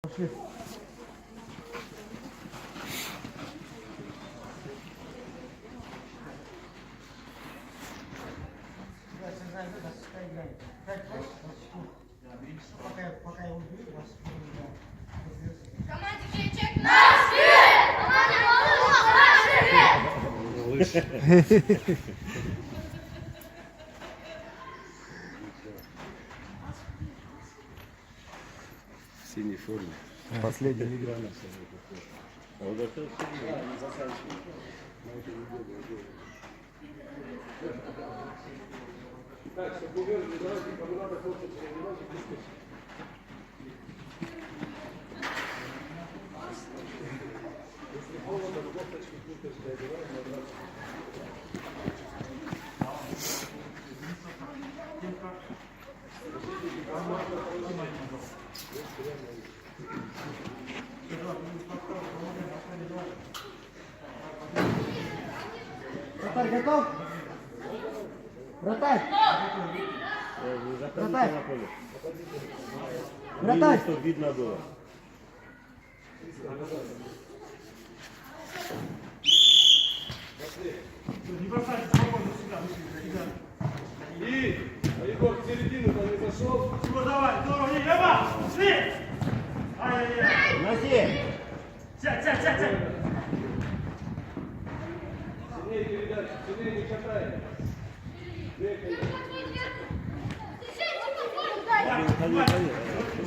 Пошли. Пока я убью, вас Команде чек наш! В синей форме. Последний игра. А вот это не заканчивает. Так, чтобы уверенно, давайте, кому надо, хочется перебивать и дискуссию. Если холодно, то кофточки, курточки одеваем, набраться. Вратарь готов? Вратарь! Вратарь! Вратарь! Чтобы видно было. Не бросайте свободу сюда. И Егор в середину там не зашел. Тимур, давай, здорово, не, Лева, шли! Ай-яй-яй. Носи! Сядь. Сильнее передачу, сильнее не катай.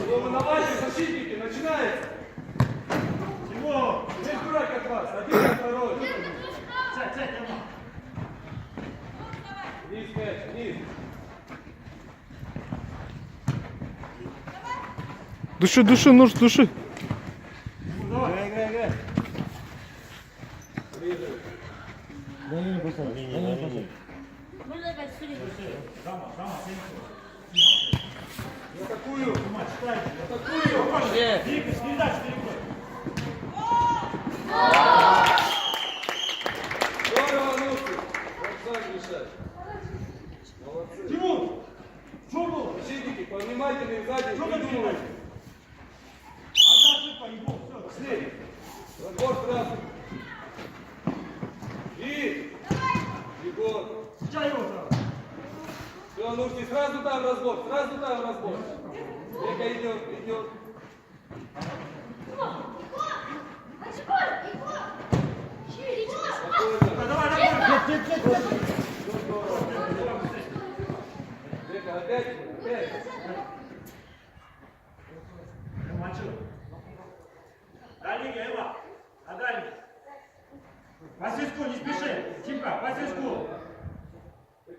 Волновайте, защитники, начинается. Тимур, Здесь дурак от вас, один на второй. сядь, Тимур. Вниз, мяч, вниз. Души, нож, души. Играй. Да не бросай. Атакую. Двигайся, передача, переходь. Здорово, Нуцкий. Сам решать. Молодцы. Тимур, что было? Защитники, повнимательнее сзади, Что там придумывайте. Одна ошибка, и бог, все. Пошли. Разбор сразу. И Егор. Сейчас его сразу. Все, Нуцкий, сразу там разбор. Века идет. Спокойно. Давай. Века, опять. Мочу. Дальний, Лева. А дальний. Васильску, не спеши. Тимка, Васильску.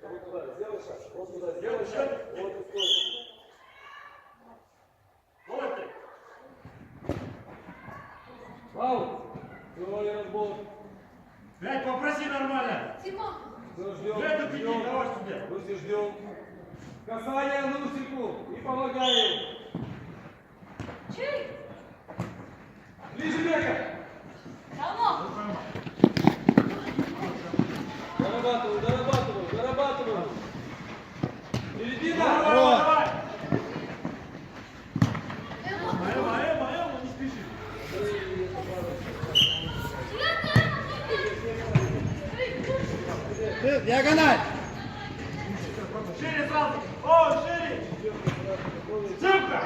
Вот туда, сделай шаг. Вот туда, сделай шаг. Вот и стой. Вот ты. Аут. Все, разбор. Блядь, попроси нормально. Все, Эту беги, ждем. давай сюда. Нуси, ждем. Касание Нусику. И помогаем. Ближе, Века. Дорабатываю. Середина. Давай. Эма, не спеши. Диагональ! Шире сразу. О, шире. Тимка.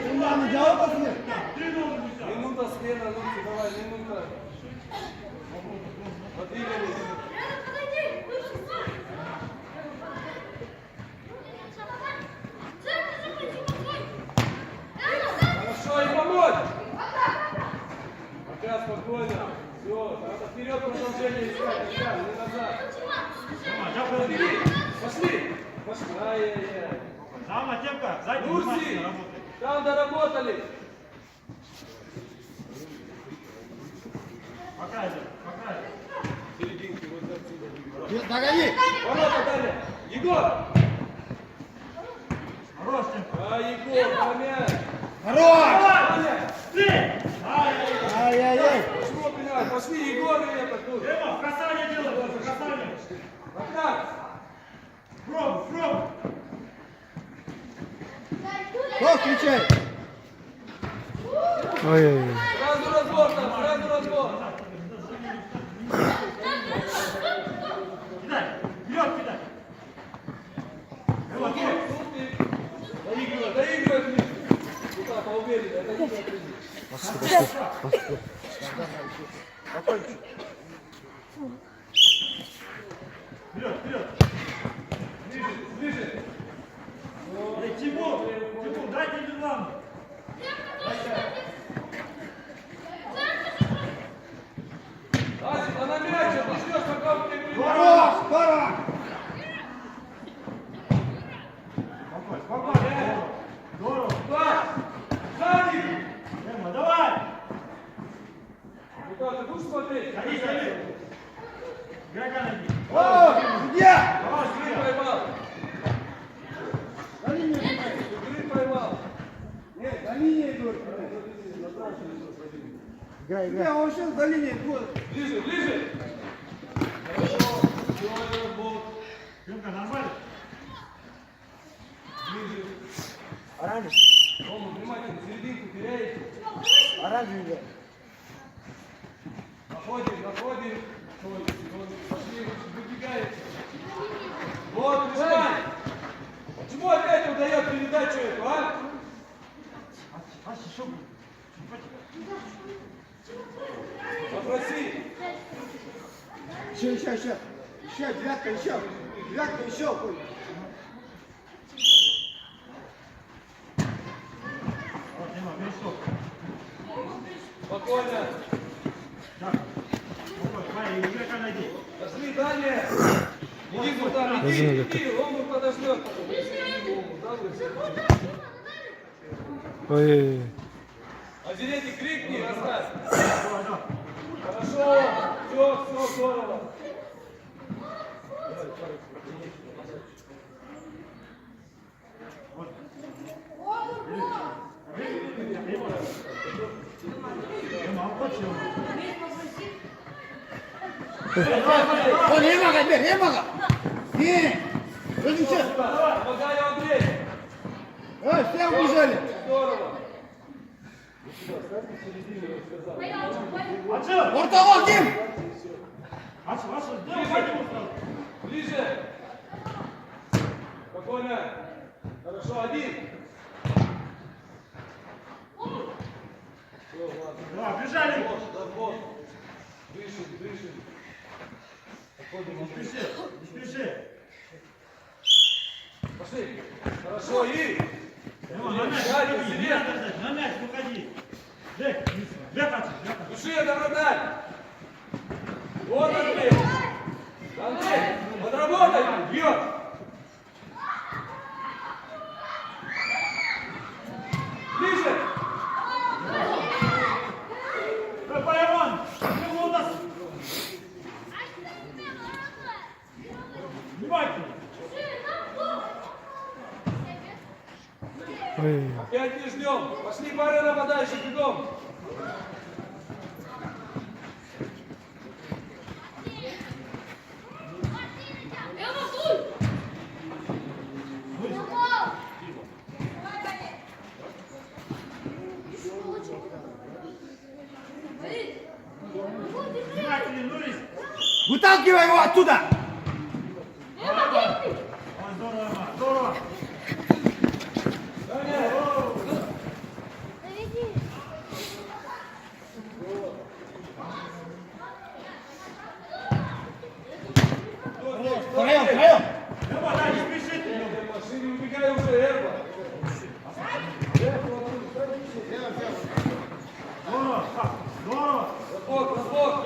Сумману делай после! Ты должен взять. Минута смена, Нуси, давай, минута. Подвигались. Хорошо, и помочь. Пока спокойно. Все, надо вперед продолжение искать, не назад. Пошли. Ай-яй-яй. Сама, Тимка, сзади внимательно Нуси, работай. там доработали. Пока иди. Серединки, вот отсюда. Догони! Ворота дали. Егор. Хорош, Тимка. Егор, помяй. Хорош! Помяй. Ты! Ай-яй-яй. Ай-яй-яй! Почему пинать? Пошли, Егор, и это тут. Эма, касание делай, просто касание. Пока. Пробуй. Кто Встречай! Ой-ой-ой. Сразу разбор там, сразу разбор. Кидай! Вперед кидай! Вот, Доигрывай, доигрывай. Куда поувереннее, доигрывай. вперед, вперед! Ближе, ближе. Тимур, дайте Бедлам! Азик, она мячик, ты ждешь, пока он тебе придет. Хорош! Хорош! Спокойно! Здорово! Пас! Сзади! Тема, давай! Николай, ты будешь смотреть? Садись, садись! Игрока найди! О, судья! Давай, Игры судья! поймал. На линию. Игры поймал. Нет, на линии идут. Играй, играй. Он сейчас на линии идут. Ближе, ближе. Хорошо. Делай разбор. Тёмка, нормально? Ближе. Оранжевый. Рома, внимательно, серединку теряете. Оранжевый. Находим, находим. Пошли, выбегаете. Вот, прижимай. Почему опять он дает передачу эту, а? Попроси. Еще. Еще, девятка, еще. Девятка, еще. Коль. Вот, Тема, перешел. Спокойно. Так. Смотри, игрока найди. Пошли далее. Иди туда, Возьми, иди. Рому подождет. Рому, да, вы? Ой-ой-ой. Озеленик, крикни, оставь. Давай, давай. Хорошо. Все здорово. Тема, обходи его. Не мага. Не. Различай. Помогаю, Андрей. Все убежали. Здорово. Отсюда! Орталог, Дим. Отсюда, давай его сразу. Ближе. Спокойно. Хорошо, один. Все, ладно. Давай, бежали! Вот. Выше, выше. Не спеши, не спеши. Пошли. Хорошо, и. Тема, на мяч Сзади, выходи, не сзади. надо ждать, на мяч выходи. Бег отсюда. Души, это вратарь. Вот Андрей. Андрей, подработай. Бьет. Ближе. Пойман! Ты у нас! Внимательно! Ой-ой-ой. Опять не ждем. Пошли пары нападающих, бегом. Внимательно, Нурис! Выталкивай его оттуда. Ой, здорово, Ма, здорово! Втроем. Тема, да, не спешите! Машине убегай уже, Эрба. Здорово, так, здорово! Разбок, разбок.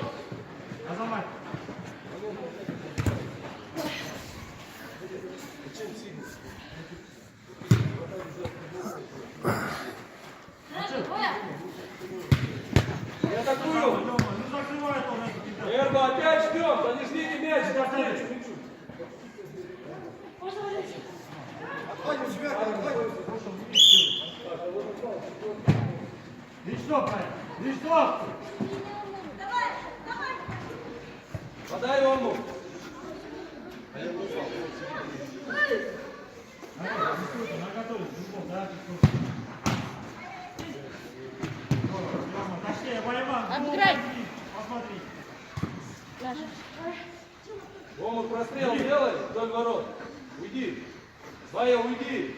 Азамат! Я атакую. Тема, ну закрывай это уже, какие-то. Эрба, опять ждем. Да не ждите мяч, навстречу. Отходим, девятка, отходим. И что, парень? И что? Подай Рому. Наготовить, да? Вова, прострел делай вдоль ворот. Уйди. Вая, уйди.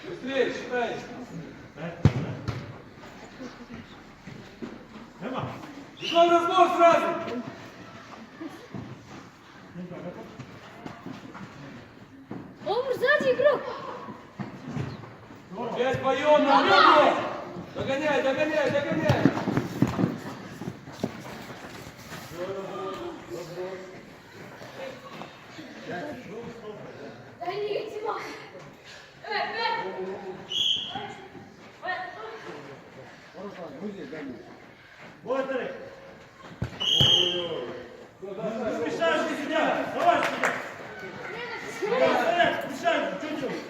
Быстрее, считай. Бегом разбор сразу. Омар, сзади игрок! Опять боем на бегу. Догоняй, догоняй, догоняй. Дай мне, Тима! Вот, Тарик. Не мешаешь ты себя. Давай сюда. Давай, мешаешь, что делаешь?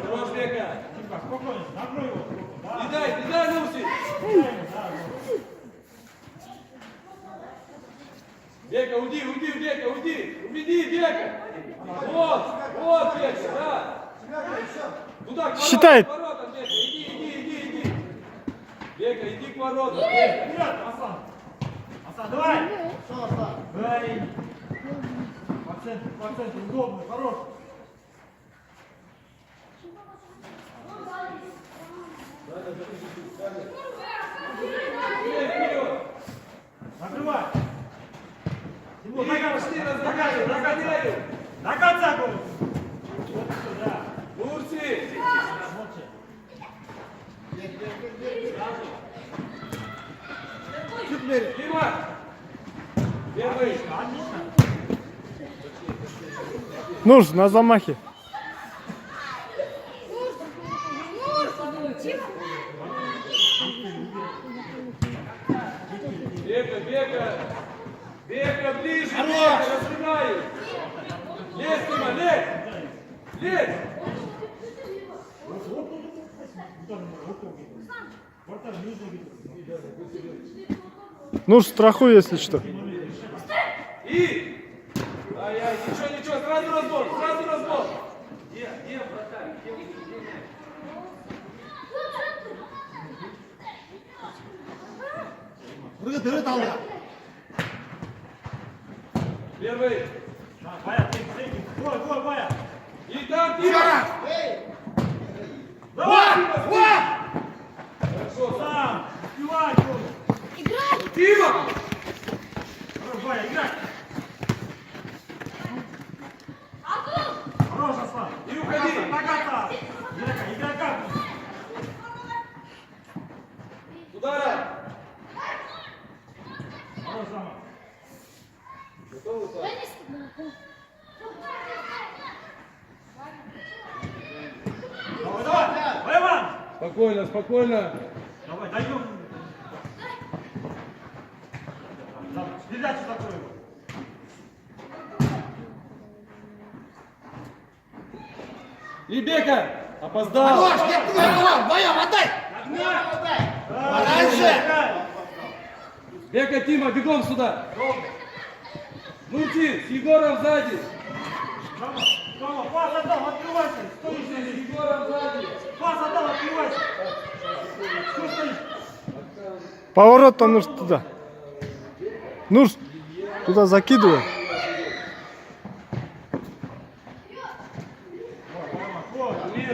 Хорош, Бека. Спокойно, накрой его. Не дай, не дай, Нурси. Бека, уйди, уйди, Бека, уйди. Уведи, Бека. Вот, вот, Бека, да. Туда, к воротам, Считает. к воротам, Бека. Иди. Бека, иди к воротам. Бека. Вперед, Аслан. Аслан, давай. Давай. По центру, удобно, хорош. Вперед. Накрывай. Тимур, Бека, пошли, разгоняю, разгоняю. до конца, говорю. Вот сюда. Нурси. Молча. Дима. Первый. Отлично. Нурс, на замахе. Бека, Бека. Бека, ближе, Хорош. Бека, разгоняю. Лезь, Дима, лезь. Лезь. Нурс, страхуй, если что. И. Ай-яй, ничего, сразу разбор, сразу разбор. Где вратарь? 우리가 더 나온다. Первый. Вая, ты, гол, Вая. И там, Дима. Давай. Хорошо, Сам. Успевай, гол. Играй! Дима. Хорош, Вая, играй. Хорош, Аслан. И уходи. До конца. Игрока. Удара. Хорош, Сама. Готовы, Саш? Давай. Воеван. Спокойно, спокойно. Давай, даем. Передачу такую его. И Бека. Опоздал. Хорош, нет, вдвоем, отдай! Подальше! Бека, Тима, бегом сюда. Нурти, с Егором сзади. Тома, пас отдал, открывайся. Стоишь Нурти, здесь. с Егором сзади. Пас отдал, открывайся. Что стоишь? Поворот там, Нурс, туда. Нурс, туда закидывай.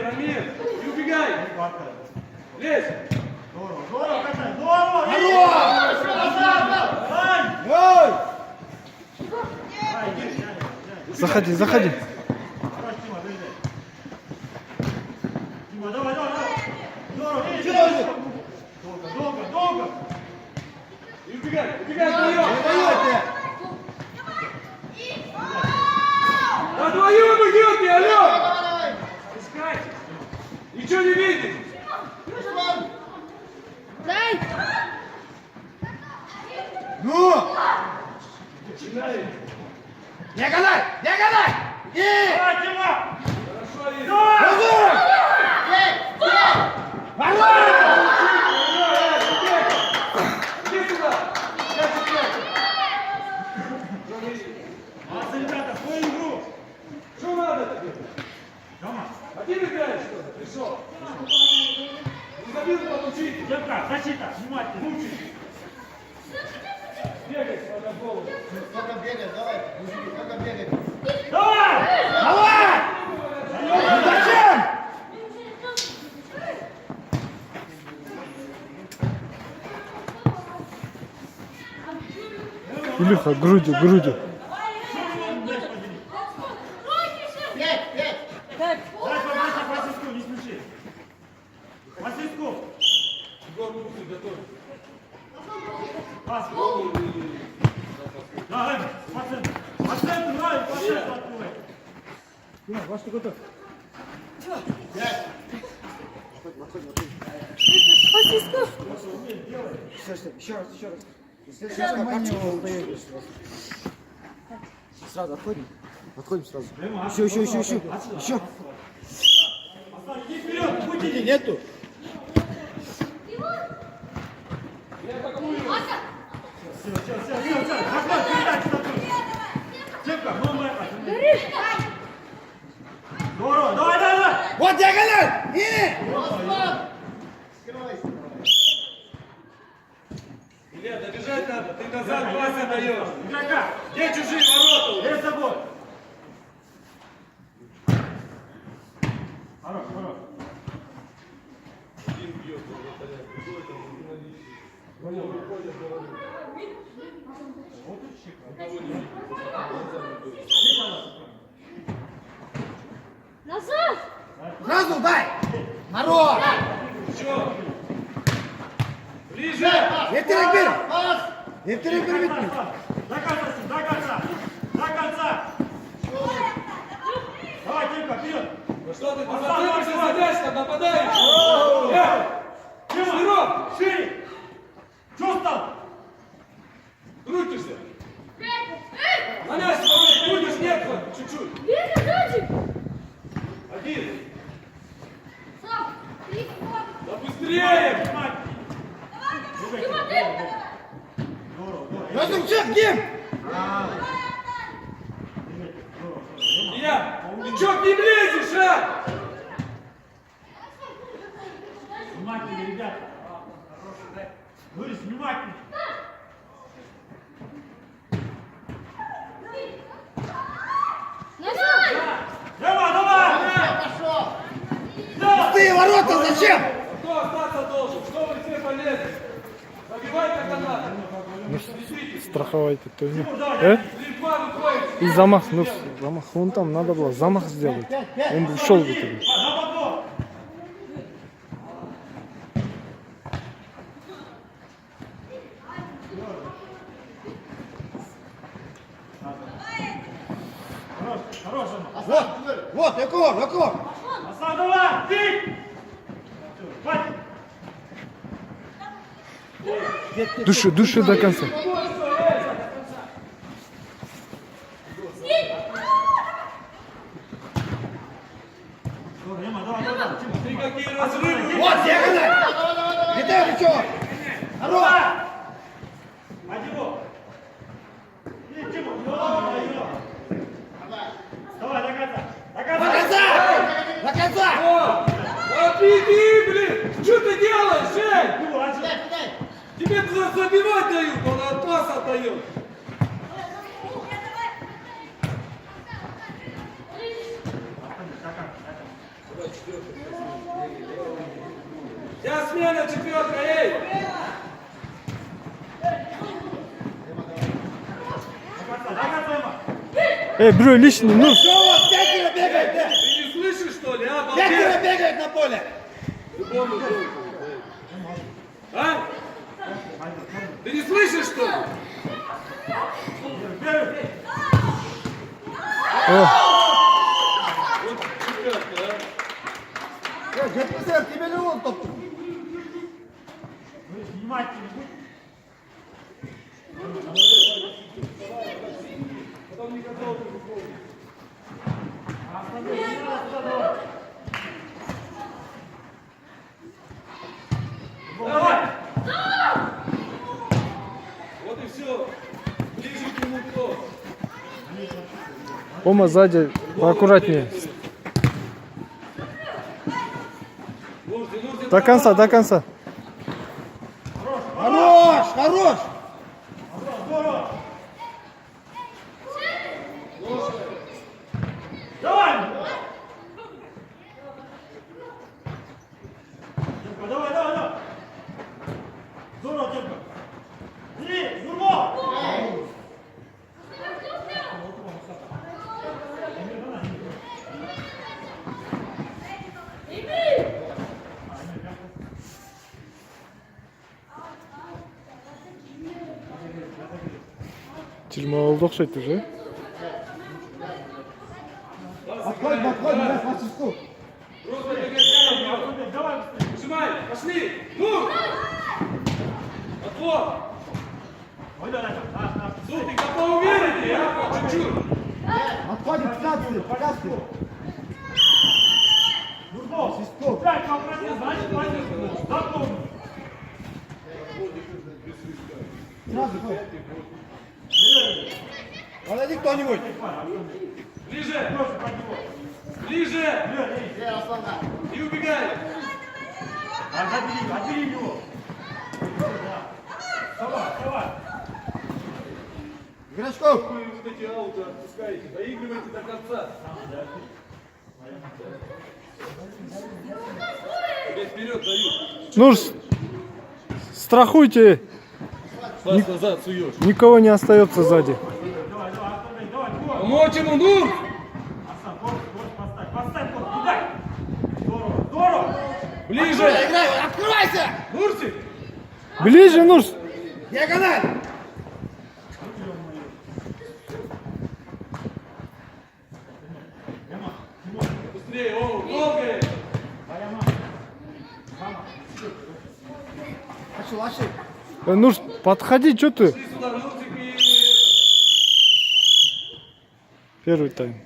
Рамир, не убегай. Лезь. Здорово, катай. Здорово. Ой! Заходи. Давай, Тима, доезжай. Тима, давай. Здорово. Долго. Не убегай, вдвоем. Даете! Да вдвоем идете, алло. Искайте. Ничего не видите. Дай! Ну! Начинай. Не гадай! И! Давай, Тима. Хорошо, Ир. Разум! Давай! Иди сюда. Один играешь, что ли? Пришел. Не забил, получить. Тимка, защита, внимательно. Лучше. Бегай, смотря в голову. Сколько бегать, давай. Мужики, сколько бегать. Давай! Давай! Ну зачем? Илюха, грудью, грудью. Дай побольше Васильску, не спеши. Васильску. Егор, руки готовь. Пас. Да, пацан. Пацан, давай, пацан, открывай. Ваш готов. Еще раз. Сейчас внимание его удаешь. Сразу отходим. Отходим сразу. Еще. Пацан, иди вперед, будь Нету. Все. Захват, передай сюда. Тимка, мы. Здорово, давай. Вот диагональ! И! Илья, добежать надо. Ты назад пас отдаешь. Игрока, Где чужие ворота? перед собой. Хорош. Один бьет, вратаря. Другой там журналист. Понял, выходят, говорю. Никого не видит. Глазами дует. Назад! Сразу дай! Народ! Еще. Ближе. Ертерек бер! Ертерек бер битмей. До конца. Давай, Тимка, вперед. Ну что ты зацепишься за мяч, там нападаешь? Широко. Шире. Что стал? Крутишься. На мяч смотри, крутишь, нет, вот, чуть-чуть. Бегай, сзади! Один. Сам! Три! Да быстрее. Дима, ты! Разумчик, Дим! Илья, ты чё к ним лезешь, а? Внимательно, ребята. Вырез, внимательно. Назад! Давай! Да! Пустые ворота зачем? Кто остаться должен? Что вы все полезли? Забивай, когда надо. Страховайте, то не. Лимфа выходит. И замах, ну замах. Вон там надо было замах сделать. Он бы ушел в итоге. На подбор! Хорош, Вот, Яков! Асан, давай! Ты! Хватит! Души до конца. Давай. Смотри, какие разрывы. Вот, диагональ! Витаю, плечо! Народ! Одего! Давай, до конца! О, беги, блин! Что ты делаешь, Жень? Тебе забивать дают, он от пас отдает. Сейчас смена четверка, эй! Бро, лишний, ну. Все, вот, пятеро бегает, да? Ты не слышишь, что ли, а? Пятеро Балбес? бегает на поле! Любому желтому, да. А? Ты не слышишь, что ли? Вот четверка, а? Дед Пузырь, тебе ли он топ? Внимательно будь. Потом не готов. Давай! Вот и все. Ближе к нему кто? Ома сзади, поаккуратнее. До конца, до конца. Хорош, хорош! Здорово! Давай! Тимка, давай, давай, давай! Здорово, Тимка! Бери, Юрмо! Жиырма болду окшойт уже. Отходим, отходим, да, Васильку. Просто бегать, Давай быстрее! Нажимай, пошли! Ну! Отвод! Ой, давай, давай. Сутик, да поувереннее, а? По чуть-чуть. Отходим, 15, 15. Юрмо! Васильку. Пять вопросов, значит, Васильку. Запомни. Сразу ходим. Подойди кто-нибудь. Ближе! Просто под него. Ближе! И убегай! Отбери его. Вставай, вставай. Игрочков. Вы вот эти ауты отпускаете, доигрывайте до конца. Тебе вперед дают. Нурс, страхуйте, Пас назад суешь. никого не остается сзади. Давай, давай, давай, давай. Помочь ему, ну! Арсан, корпус поставь. Поставь корпус, туда. Здорово, здорово. Ближе! Играй, открывайся! Нурсик! Ближе, Нурс. Диагональ! Быстрее, о, долго! Ашил, ашил. Нурс, подходи, что ты? Иди сюда, Нурсик, и... Первый тайм.